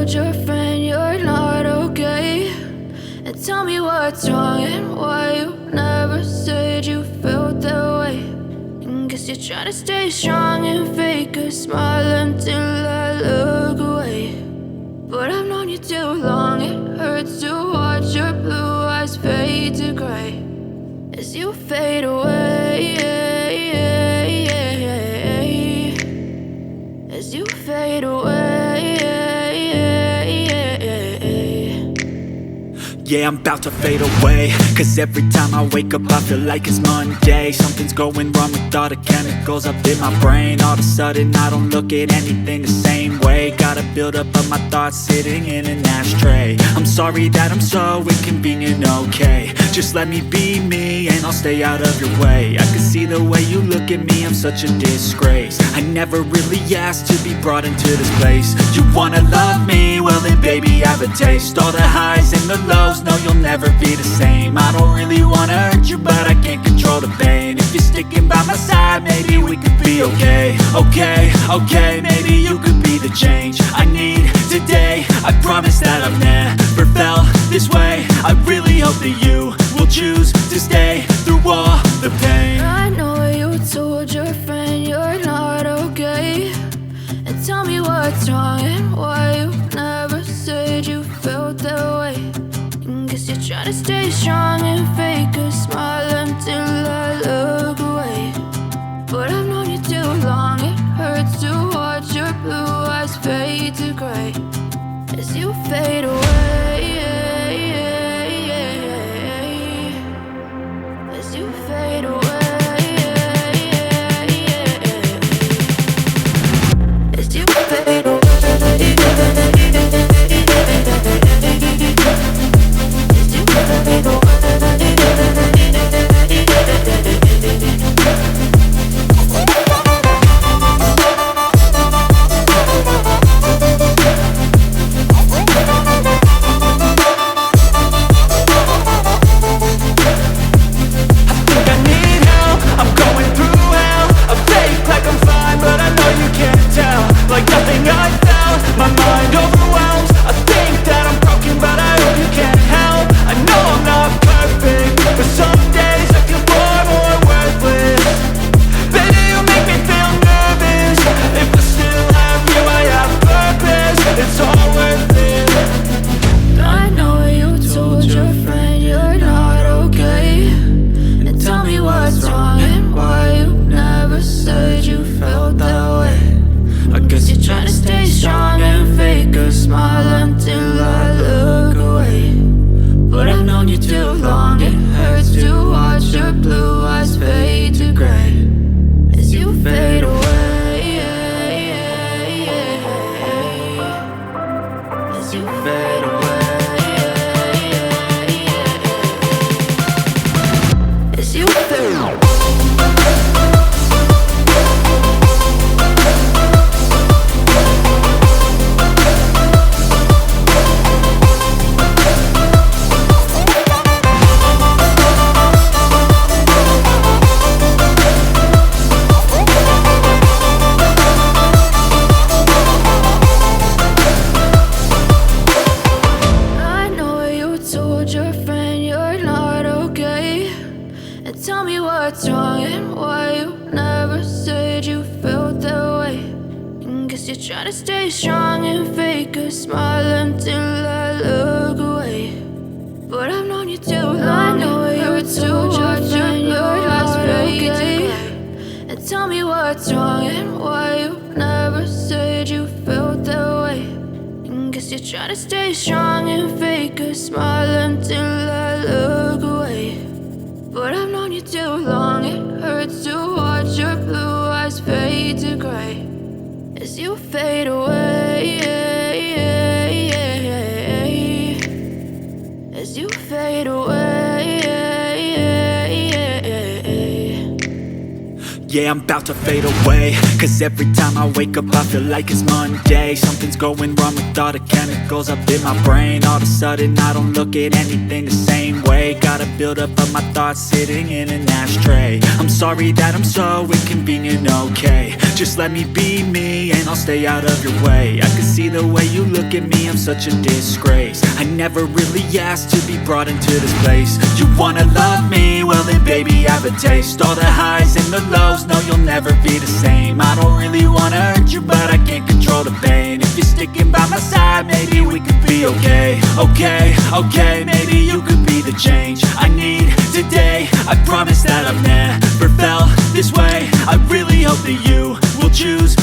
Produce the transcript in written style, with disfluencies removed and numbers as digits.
told your friend you're not okay? And tell me what's wrong and why you never said you felt that way. And guess you're trying to stay strong and fake a smile until I look away. But I've known you too long, it hurts to watch your blue eyes fade to gray as you fade away, as you fade away. Yeah, I'm about to fade away, cause every time I wake up I feel like it's Monday. Something's going wrong with all the chemicals up in my brain. All of a sudden I don't look at anything the same way. Got a build up of my thoughts sitting in an ashtray. I'm sorry that I'm so inconvenient, okay? Just let me be me and I'll stay out of your way. I can see the way you look at me, I'm such a disgrace. I never really asked to be brought into this place. You wanna love me? Well then baby have a taste. All the highs and the lows, no, you'll never be the same. I don't really wanna hurt you, but I can't control the pain. If you're sticking by my side, maybe we could be okay. Okay, maybe you could be the change I need today. I promise that I've never felt this way. I really hope that you will choose to stay through all the pain. I know you told your friend you're not okay. And tell me what's wrong and why you never said you felt that way. Guess you're trying to stay strong and fake a smile until I look away. But I've known you too long, it hurts to watch your blue eyes fade to gray as you fade away, as you fade away, as you fade away. Yeah, I'm about to fade away, cause every time I wake up I feel like it's Monday. Something's going wrong with all the chemicals up in my brain. All of a sudden I don't look at anything the same way. Got a buildup of my thoughts sitting in an ashtray. I'm sorry that I'm so inconvenient, okay. Just let me be me and I'll stay out of your way. I can see the way you look at me, I'm such a disgrace. I never really asked to be brought into this place. You wanna love me? Well then baby have a taste. All the highs and the lows, no you'll never be the same. I don't really wanna hurt you but I can't control the pain. If you're sticking by my side maybe we could be okay. Okay, maybe you could be the change I need today. I promise that I've never felt this way. I really hope that you will choose